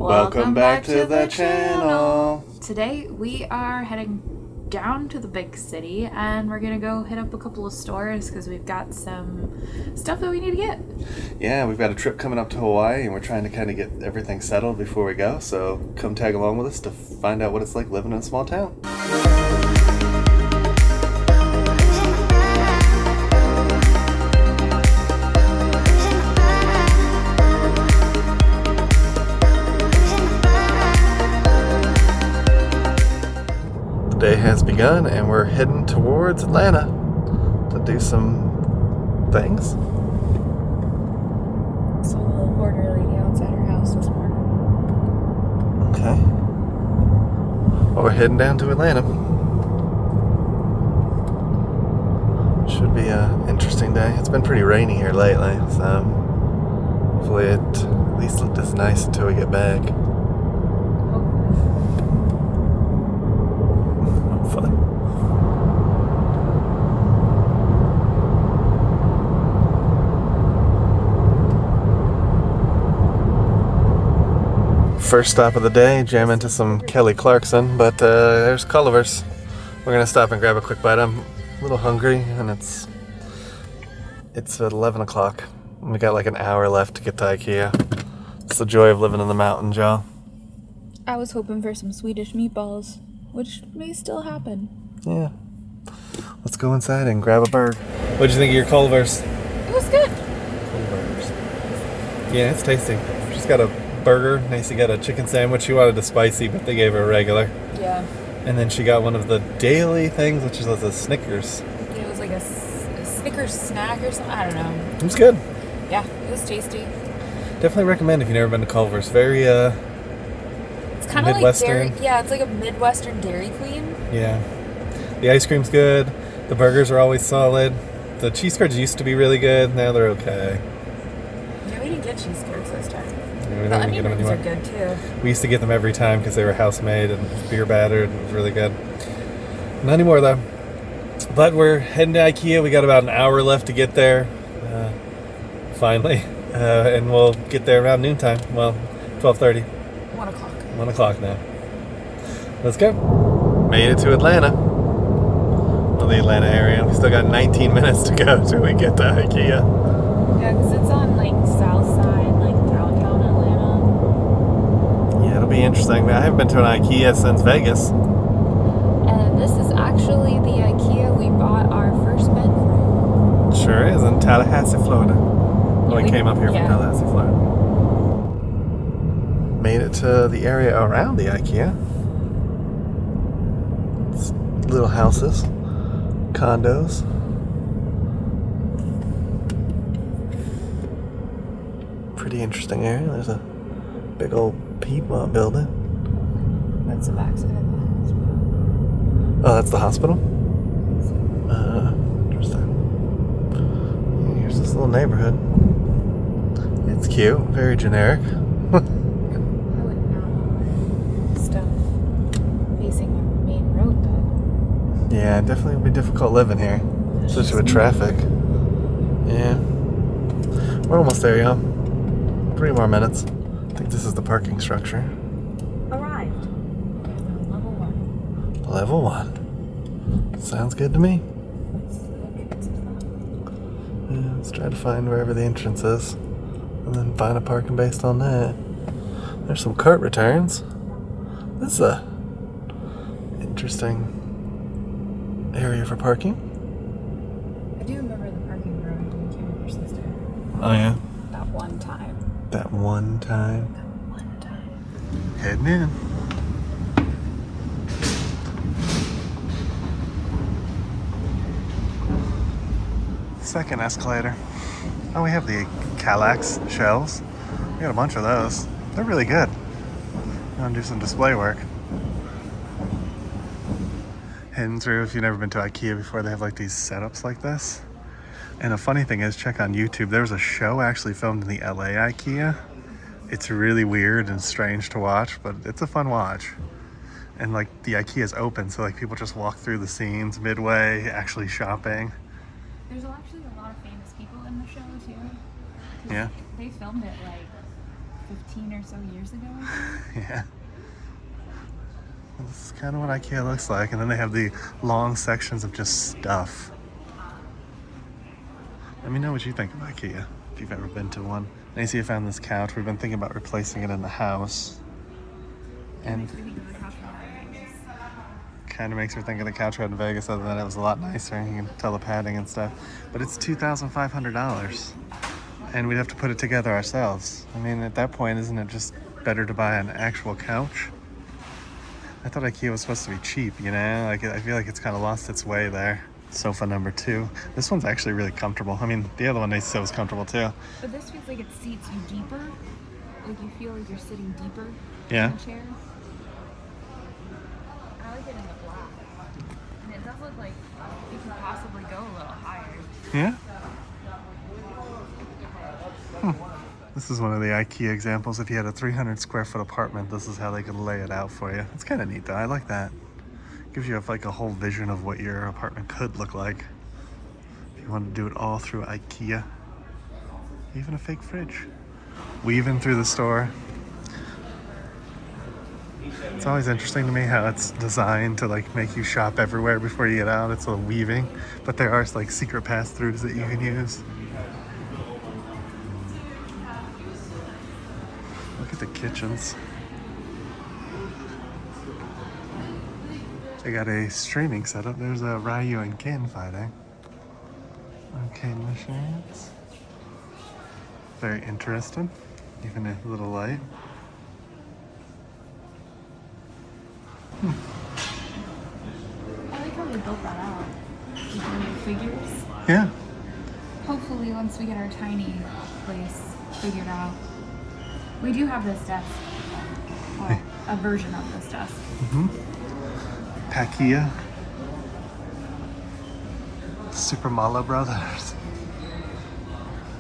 Welcome back to the channel. Today we are heading down to the big city and we're gonna go hit up a couple of stores because we've got some stuff that we need to get. Yeah, we've got a trip coming up to Hawaii and we're trying to kind of get everything settled before we go, so come tag along with us to find out what it's like living in a small town. Day has begun and we're heading towards Atlanta to do some things. Saw a little border lady outside her house this morning. Okay. Well, we're heading down to Atlanta. Should be an interesting day. It's been pretty rainy here lately, so hopefully it at least looked as nice until we get back. First stop of the day, jam into some Kelly Clarkson, but there's Culver's. We're gonna stop and grab a quick bite. I'm a little hungry and it's 11 o'clock. We got like an hour left to get to Ikea. It's the joy of living in the mountains, y'all. I was hoping for some Swedish meatballs, which may still happen. Yeah. Let's go inside and grab a burger. What'd you think of your Culver's? It was good. Culver's. Yeah, it's tasty. She's got a burger. Nancy got a chicken sandwich. She wanted a spicy, but they gave her a regular. Yeah. And then she got one of the daily things, which is like a Snickers. It was like a Snickers snack or something. I don't know. It was good. Yeah, it was tasty. Definitely recommend if you've never been to Culver's. Very it's kind of like Dairy. Yeah, it's like a Midwestern Dairy Queen. Yeah. The ice cream's good. The burgers are always solid. The cheese curds used to be really good. Now they're okay. Yeah, we didn't get cheese curds this time. Yeah, The onion rings are good too. We used to get them every time because they were house made and beer battered and it was really good. Not anymore though. But we're heading to Ikea. We got about an hour left to get there. Finally. And we'll get there around noontime. Well, 12:30. 1 o'clock. 1 o'clock now. Let's go. Made it to Atlanta. Well, the Atlanta area. We still got 19 minutes to go till we get to Ikea. Yeah, because it's on like south side, like downtown Atlanta. Yeah, it'll be interesting. I haven't been to an Ikea since Vegas. And this is actually the Ikea we bought our first bed from. Sure is, in Tallahassee, Florida. Well, we came up here from Tallahassee, Florida. Made it to the area around the Ikea. It's little houses, condos. Pretty interesting area. There's a big old Piedmont building. That's the backside of the hospital. Oh, that's the hospital? Interesting. Here's this little neighborhood. It's cute. Very generic. I would not want stuff facing a main road though. Yeah, it definitely would be difficult living here. Especially with traffic. Yeah. We're almost there, y'all. 3 more minutes. I think this is the parking structure. Arrived. Level 1. Level 1. Sounds good to me. Yeah, let's try to find wherever the entrance is. And then find a parking based on that. There's some cart returns. This is a interesting area for parking. I do remember the parking garage when we came with your sister. Oh yeah? That one time. That one time. Heading in. Second escalator. Oh, we have the Kallax shells. We got a bunch of those. They're really good. I'm gonna do some display work. Heading through, if you've never been to Ikea before, they have like these setups like this. And a funny thing is, check on YouTube, there was a show actually filmed in the LA Ikea. It's really weird and strange to watch, but it's a fun watch. And like the Ikea is open, so like people just walk through the scenes midway, actually shopping. There's actually a lot of famous people in the show too. Yeah. They filmed it like 15 or so years ago. Yeah. This is kind of what IKEA looks like. And then they have the long sections of just stuff. Let me know what you think of IKEA, if you've ever been to one. Nancy found this couch. We've been thinking about replacing it in the house. And kind of makes her think of the couch we had in Vegas, other than it was a lot nicer. You can tell the padding and stuff. But it's $2,500. And we'd have to put it together ourselves. I mean, at that point, isn't it just better to buy an actual couch? I thought IKEA was supposed to be cheap, you know? Like, I feel like it's kind of lost its way there. Sofa number 2. This one's actually really comfortable. I mean, the other one they said was comfortable too. But this feels like it seats you deeper. Like you feel like you're sitting deeper Yeah. in the chair. I like it in the black. And it does look like it could possibly go a little higher. Yeah? This is one of the IKEA examples. If you had a 300 square foot apartment, this is how they could lay it out for you. It's kind of neat though. I like that. Gives you like a whole vision of what your apartment could look like. If you want to do it all through IKEA. Even a fake fridge. Weaving through the store. It's always interesting to me how it's designed to like make you shop everywhere before you get out. It's a weaving, but there are like secret pass-throughs that you can use. Look at the kitchens. They got a streaming setup. There's a Ryu and Ken fighting. Arcade machines. Very interesting. Even a little light. I like how they built that out. With the figures. Yeah. Hopefully once we get our tiny place figured out. We do have this desk. Well, a version of this desk. Ikea. Super Mario Brothers.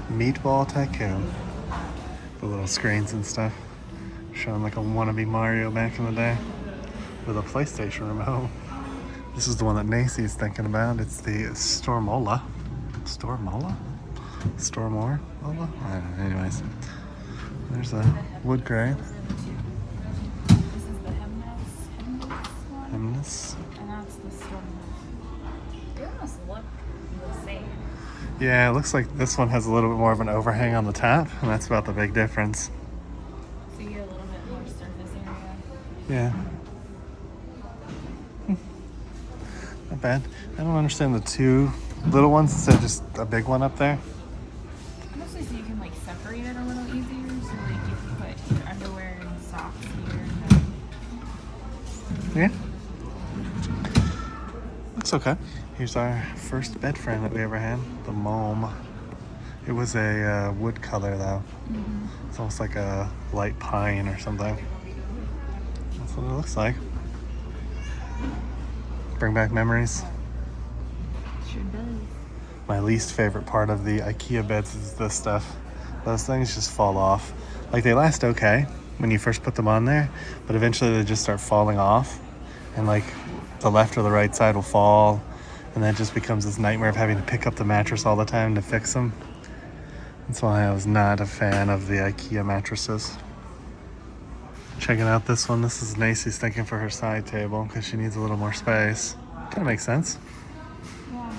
Meatball Tycoon. The little screens and stuff. Showing like a wannabe Mario back in the day. With a PlayStation remote. This is the one that Macy's thinking about. It's the Stormola. Stormola? Stormore? Mola? I don't know. Anyways. There's a wood grain. This is the Hemnes one. Hemnes. And that's the storm. They almost look the same. Yeah, it looks like this one has a little bit more of an overhang on the top, and that's about the big difference. So you get a little bit more surface area. Yeah. Not bad. I don't understand the two little ones instead of just a big one up there. Mostly so you can like separate it a little easier. So like you can put your underwear and socks here. Yeah. Looks okay. Here's our first bed frame that we ever had, the Mome. It was a wood color though. It's almost like a light pine or something. That's what it looks like. Bring back memories. Sure does. My least favorite part of the IKEA beds is this stuff. Those things just fall off. Like they last okay when you first put them on there, but eventually they just start falling off, and like the left or the right side will fall, and that just becomes this nightmare of having to pick up the mattress all the time to fix them. That's why I was not a fan of the IKEA mattresses. Checking out this one. This is Macy's thinking for her side table because she needs a little more space. Kind of makes sense. Yeah.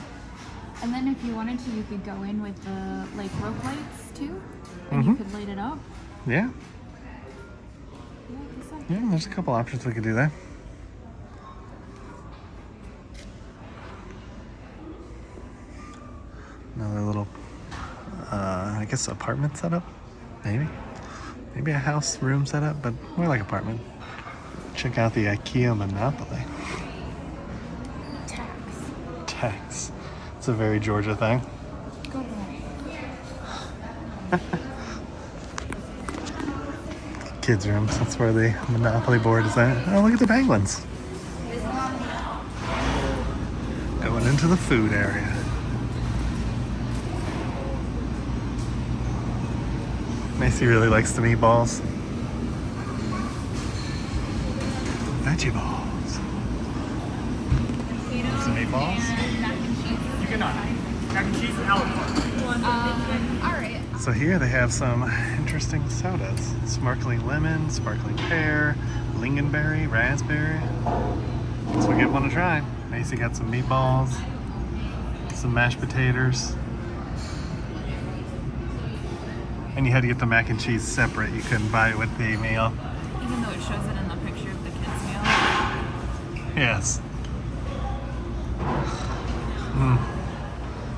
And then if you wanted to, you could go in with the like rope lights too, and you could light it up. Yeah. Yeah, I guess so. Yeah, there's a couple options we could do there. Another little, I guess apartment setup, maybe. Maybe a house room setup, but more like apartment. Check out the IKEA Monopoly. Tax. It's a very Georgia thing. Go ahead. Kids' rooms, that's where the Monopoly board is at. Oh, look at the penguins. Going into the food area. Macy really likes the meatballs. Veggie balls. Some meatballs. You cannot. Mac and cheese and olive oil. Alright. So here they have some interesting sodas. Sparkling lemon, sparkling pear, lingonberry, raspberry. So we'll give one a try. Macy got some meatballs, some mashed potatoes. And you had to get the mac and cheese separate. You couldn't buy it with the meal. Even though it shows it in the picture of the kids' meal. Yes.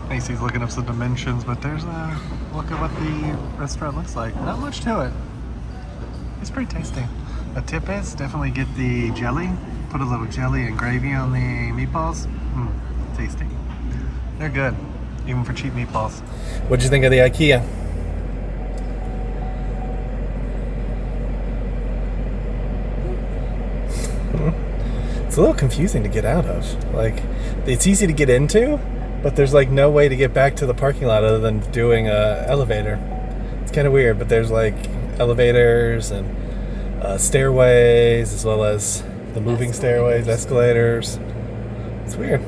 Macy's looking up some dimensions, but there's a look at what the restaurant looks like. Not much to it. It's pretty tasty. A tip is definitely get the jelly. Put a little jelly and gravy on the meatballs. Tasty. They're good, even for cheap meatballs. What'd you think of the Ikea? It's a little confusing to get out of. Like, it's easy to get into, but there's like no way to get back to the parking lot other than doing a elevator. It's kind of weird, but there's like elevators and stairways, as well as the moving stairways, escalators. It's weird.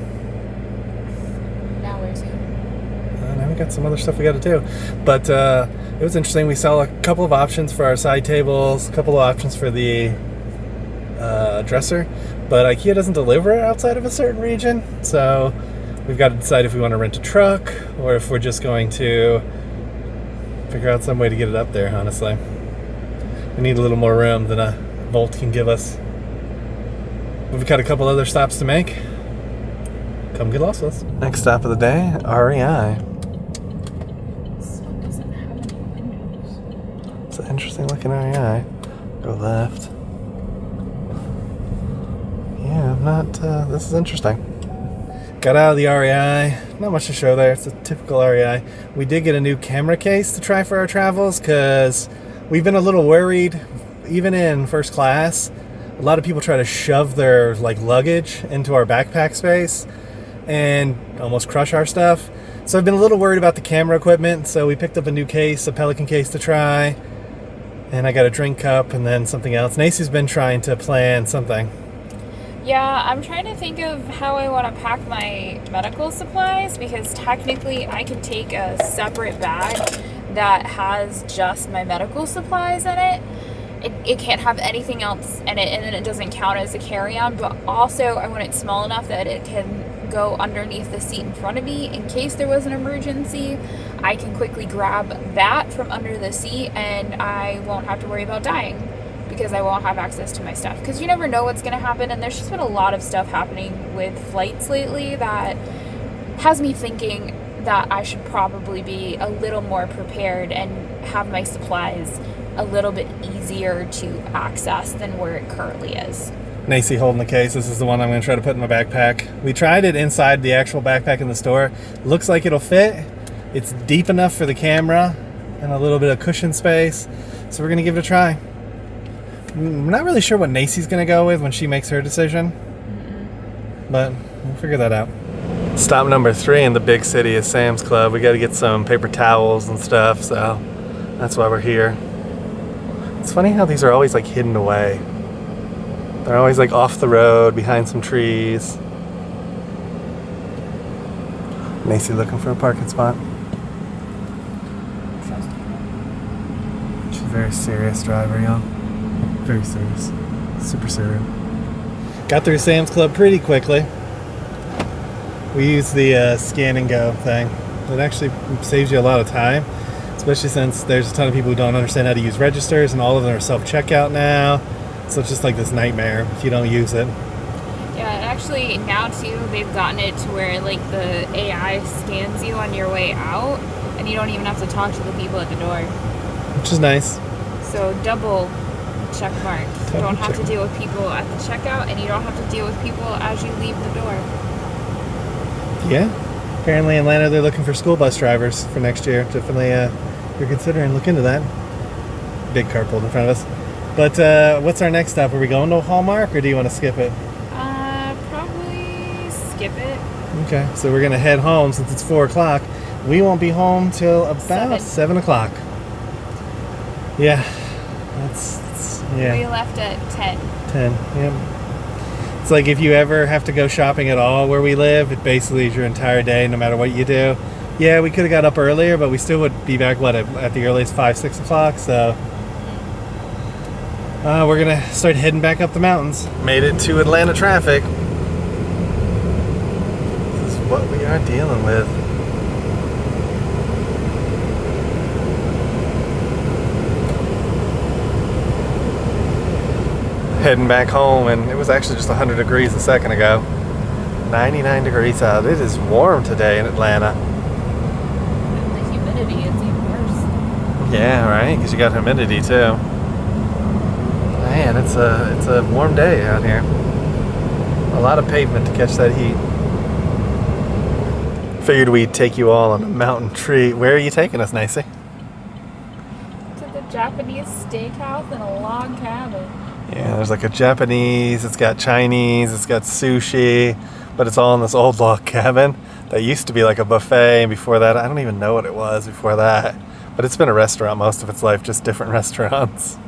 Now where's he? Now we got some other stuff we got to do, but it was interesting. We saw a couple of options for our side tables, a couple of options for the dresser, but IKEA doesn't deliver outside of a certain region, so we've got to decide if we want to rent a truck or if we're just going to figure out some way to get it up there. Honestly, we need a little more room than a Volt can give us. We've got a couple other stops to make. Come get lost with us. Next stop of the day, REI. This one doesn't have any windows. It's an interesting looking REI. Go left. Yeah, this is interesting. Got out of the REI. Not much to show there. It's a typical REI. We did get a new camera case to try for our travels because we've been a little worried, even in first class. A lot of people try to shove their luggage into our backpack space and almost crush our stuff. So I've been a little worried about the camera equipment. So we picked up a new case, a Pelican case to try. And I got a drink cup and then something else. Nacy's been trying to plan something. Yeah, I'm trying to think of how I want to pack my medical supplies, because technically I can take a separate bag that has just my medical supplies in it. It can't have anything else in it, and then it doesn't count as a carry-on, but also I want it small enough that it can go underneath the seat in front of me in case there was an emergency. I can quickly grab that from under the seat and I won't have to worry about dying, because I won't have access to my stuff, because you never know what's going to happen. And there's just been a lot of stuff happening with flights lately that has me thinking that I should probably be a little more prepared and have my supplies a little bit easier to access than where it currently is. Nacy holding the case. This is the one I'm going to try to put in my backpack. We tried it inside the actual backpack in the store. Looks like it'll fit. It's deep enough for the camera and a little bit of cushion space. So we're going to give it a try. I'm not really sure what Nacy's going to go with when she makes her decision. But we'll figure that out. Stop number 3 in the big city is Sam's Club. We got to get some paper towels and stuff, so that's why we're here. It's funny how these are always hidden away. They're always off the road, behind some trees. Nacy looking for a parking spot. She's a very serious driver, y'all. Very serious. Super serious. Got through Sam's Club pretty quickly. We use the scan and go thing. It actually saves you a lot of time, especially since there's a ton of people who don't understand how to use registers, and all of them are self-checkout now. So it's just this nightmare if you don't use it. Yeah, and actually now too, they've gotten it to where the AI scans you on your way out, and you don't even have to talk to the people at the door. Which is nice. So double check mark. You don't have to deal with people at the checkout, and you don't have to deal with people as you leave the door. Yeah. Apparently in Atlanta they're looking for school bus drivers for next year. Definitely if you're considering, look into that. Big car pulled in front of us. But what's our next stop? Are we going to Hallmark, or do you want to skip it? Probably skip it. Okay, so we're going to head home since it's 4 o'clock. We won't be home till about 7 o'clock. Yeah. Yeah. We left at 10. 10, yeah. It's if you ever have to go shopping at all where we live, it basically is your entire day, no matter what you do. Yeah, we could have got up earlier, but we still would be back, at the earliest 5, 6 o'clock, so... we're gonna start heading back up the mountains. Made it to Atlanta traffic. This is what we are dealing with. Heading back home, and it was actually just 100 degrees a second ago. 99 degrees out. It is warm today in Atlanta. The humidity is even worse. Yeah, right? Because you got humidity too. Man, it's a warm day out here. A lot of pavement to catch that heat. Figured we'd take you all on a mountain treat. Where are you taking us, Nicey? To the Japanese steakhouse in a log cabin. Yeah, there's like a Japanese, it's got Chinese, it's got sushi, but it's all in this old log cabin that used to be like a buffet, and before that, I don't even know what it was before that. But it's been a restaurant most of its life, just different restaurants.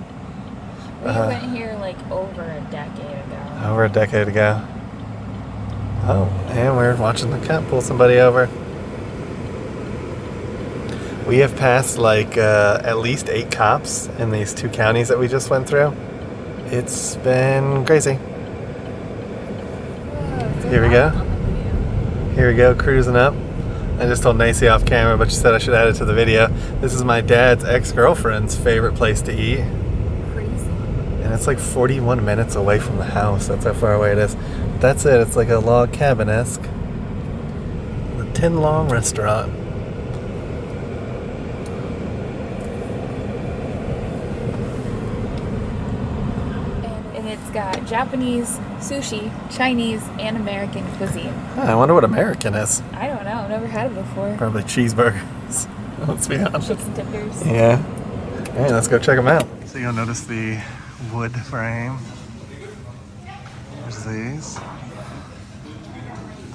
We went here like over a decade ago. Over a decade ago. Oh, and we're watching the cop pull somebody over. We have passed like at least 8 cops in these 2 counties that we just went through. It's been crazy. Here we go. Here we go, cruising up. I just told Nacy off camera, but she said I should add it to the video. This is my dad's ex-girlfriend's favorite place to eat. Crazy. And it's like 41 minutes away from the house. That's how far away it is. But that's it. It's like a log cabin-esque. The Tin Long restaurant. And it's got Japanese, sushi, Chinese, and American cuisine. I wonder what American is. I don't know. I've never had it before. Probably cheeseburgers. Let's be honest. Chicken tenders. Yeah. All right, let's go check them out. So you'll notice the wood frame. There's these.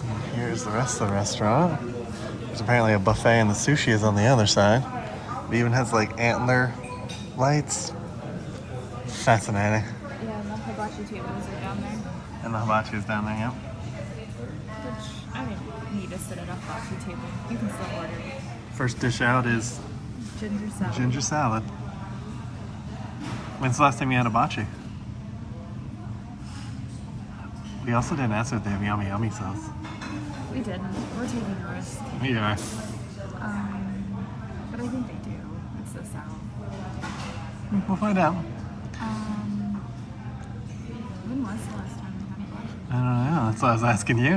And here's the rest of the restaurant. There's apparently a buffet and the sushi is on the other side. It even has like antler lights. Fascinating. Yeah, and the hibachi tables are down there. And the hibachi is down there, yeah. Which I didn't need to sit at a hibachi table. You can still order it. First dish out is Ginger salad. ginger salad. When's the last time you had hibachi? We also didn't ask if they have yummy yummy sauce. We didn't. We're taking a risk. We are. But I think they do. It's so sound. We'll find out. When was the last time we had hibachi? I don't know. That's what I was asking you.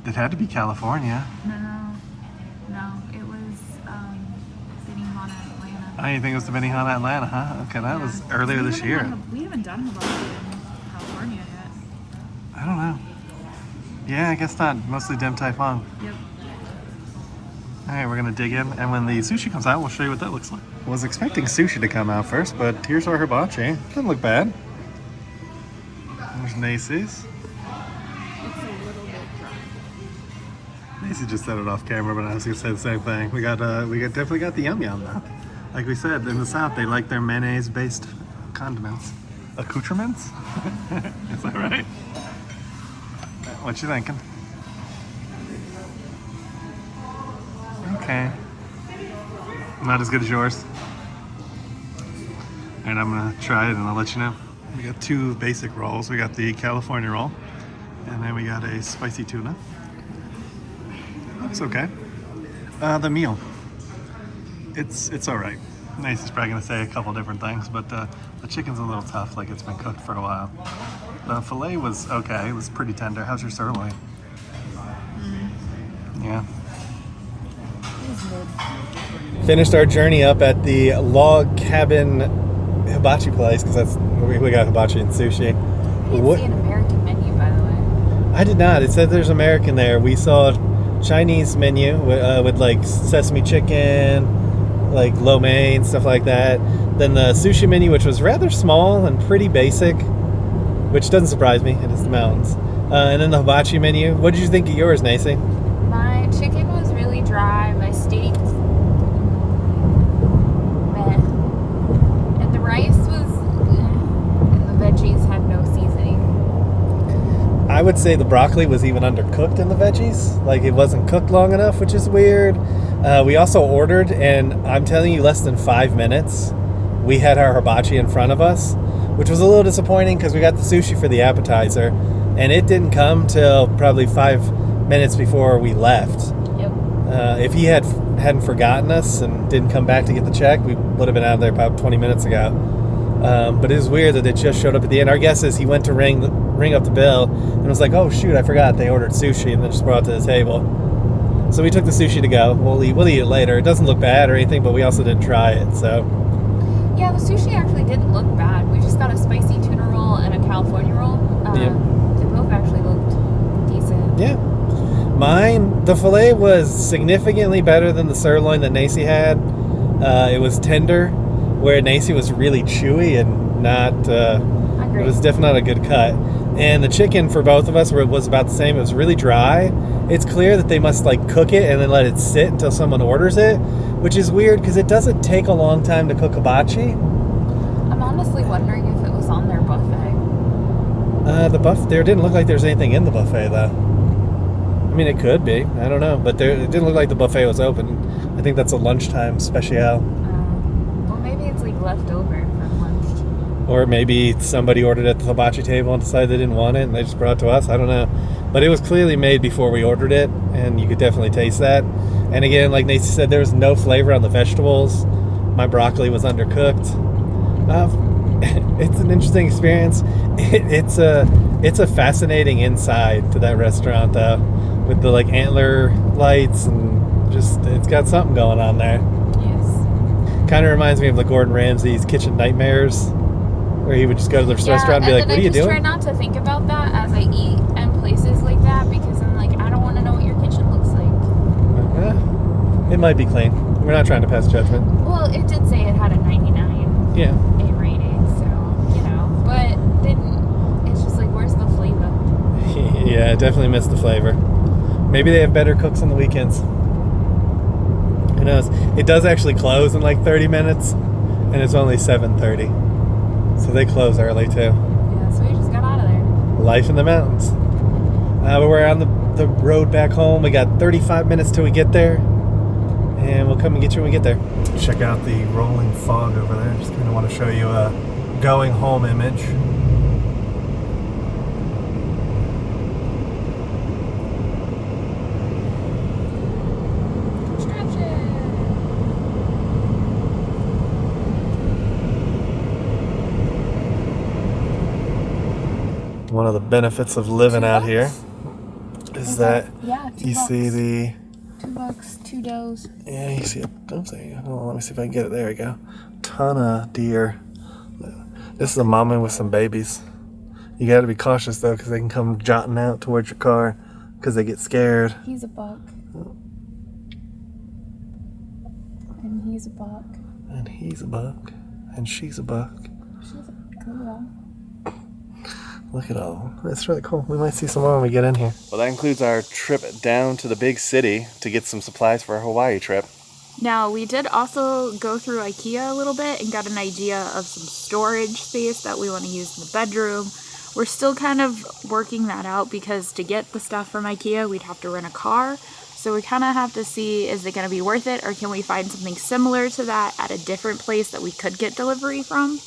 It had to be California. No. It was Benihana, Atlanta. Oh, you think it was the Benihana Atlanta, huh? Okay, that was earlier this year. We haven't done hibachi in California yet. I don't know. Yeah, I guess not. Mostly Dim Tai Fung. Yep. All right, we're gonna dig in, and when the sushi comes out, we'll show you what that looks like. I was expecting sushi to come out first, but here's our hibachi. Doesn't look bad. There's Nacy's. It's a little bit dry. Nacy just said it off camera, but I was gonna say the same thing. We definitely got the yum yum though. Like we said, in the South, they like their mayonnaise-based condiments. Accoutrements? Is that right? What you thinking? Okay. Not as good as yours. And I'm gonna try it and I'll let you know. We got 2 basic rolls. We got the California roll, and then we got a spicy tuna. Looks okay. The meal. It's all right. Nice is probably gonna say a couple different things, but the chicken's a little tough, like it's been cooked for a while. The filet was okay. It was pretty tender. How's your sirloin? Yeah. Finished our journey up at the log cabin hibachi place, because that's we got hibachi and sushi. I didn't see an American menu, by the way. I did not. It said there's American there. We saw a Chinese menu with like sesame chicken, like lo mein, stuff like that. Then the sushi menu, which was rather small and pretty basic, which doesn't surprise me. It is the mountains. And then the hibachi menu. What did you think of yours, Nacy? My chicken was really dry. My steak, meh. And the rice was, and the veggies had no seasoning. I would say the broccoli was even undercooked in the veggies. Like, it wasn't cooked long enough, which is weird. We also ordered, and I'm telling you, less than 5 minutes, we had our hibachi in front of us, which was a little disappointing because we got the sushi for the appetizer, and it didn't come till probably 5 minutes before we left. Yep. If he hadn't forgotten us and didn't come back to get the check, we would have been out of there about 20 minutes ago. But it is weird that it just showed up at the end. Our guess is he went to ring up the bill and was like, oh shoot, I forgot they ordered sushi, and then just brought it to the table. So we took the sushi to go. We'll eat it later. It doesn't look bad or anything, but we also didn't try it. So yeah, the sushi actually didn't look bad. We just got a spicy tuna roll and a California roll. They both actually looked decent. Yeah. The filet was significantly better than the sirloin that Nacy had. It was tender, where Nacy was really chewy and not. It was definitely not a good cut. And the chicken for both of us was about the same. It was really dry. It's clear that they must like cook it and then let it sit until someone orders it, which is weird because it doesn't take a long time to cook hibachi. I'm honestly wondering if it was on their buffet. There didn't look like there was anything in the buffet though. I mean, it could be. I don't know, but it didn't look like the buffet was open. I think that's a lunchtime special. Well, maybe it's like leftover from lunch. Or maybe somebody ordered at the hibachi table and decided they didn't want it and they just brought it to us. I don't know. But it was clearly made before we ordered it, and you could definitely taste that. And again, like Nacy said, there was no flavor on the vegetables. My broccoli was undercooked. It's an interesting experience. It's a fascinating inside to that restaurant, though, with the like antler lights and just it's got something going on there. Yes. Kind of reminds me of the Gordon Ramsay's Kitchen Nightmares, where he would just go to the restaurant and be like, "What are you doing?" I just try not to think about that as I eat in places like that because I'm like, I don't want to know what your kitchen looks like. It might be clean. We're not trying to pass judgment. Well, it did say it had a 99. Yeah. A rating, so but it's just like, where's the flavor? Yeah, I definitely missed the flavor. Maybe they have better cooks on the weekends. Who knows? It does actually close in like 30 minutes, and it's only 7:30. So they close early too. Yeah, so we just got out of there. Life in the mountains. But we're on the road back home. We got 35 minutes till we get there, and we'll come and get you when we get there. Check out the rolling fog over there. Just kind of want to show you a going home image. One of the benefits of living out here is that you see the $2, 2 doughs. Yeah, you see it. Hold on, let me see if I can get it. There we go. Ton of deer. This is a mama with some babies. You got to be cautious though, because they can come jotting out towards your car because they get scared. He's a buck. And he's a buck. And he's a buck. And she's a buck. She's a girl. Look at all. That's really cool. We might see some more when we get in here. Well, that includes our trip down to the big city to get some supplies for our Hawaii trip. Now, we did also go through Ikea a little bit and got an idea of some storage space that we want to use in the bedroom. We're still kind of working that out because to get the stuff from Ikea, we'd have to rent a car. So we kind of have to see, is it going to be worth it, or can we find something similar to that at a different place that we could get delivery from?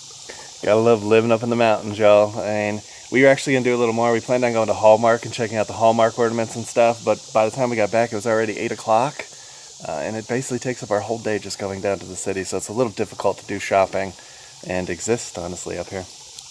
Gotta love living up in the mountains, y'all. And we were actually going to do a little more. We planned on going to Hallmark and checking out the Hallmark ornaments and stuff, but by the time we got back, it was already 8 o'clock. And it basically takes up our whole day just going down to the city, so it's a little difficult to do shopping and exist, honestly, up here.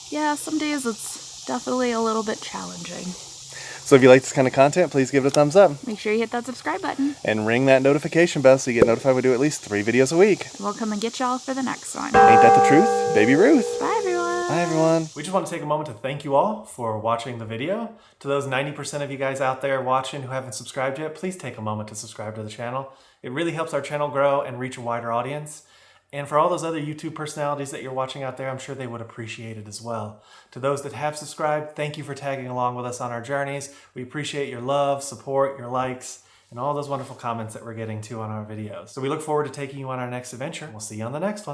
Yeah, some days it's definitely a little bit challenging. So if you like this kind of content, please give it a thumbs up. Make sure you hit that subscribe button. And ring that notification bell so you get notified when we do at least 3 videos a week. And we'll come and get y'all for the next one. Ain't that the truth? Baby Ruth. Bye, everyone. Bye, everyone. We just want to take a moment to thank you all for watching the video. To those 90% of you guys out there watching who haven't subscribed yet, please take a moment to subscribe to the channel. It really helps our channel grow and reach a wider audience. And for all those other YouTube personalities that you're watching out there, I'm sure they would appreciate it as well. To those that have subscribed, thank you for tagging along with us on our journeys. We appreciate your love, support, your likes, and all those wonderful comments that we're getting too on our videos. So we look forward to taking you on our next adventure. We'll see you on the next one.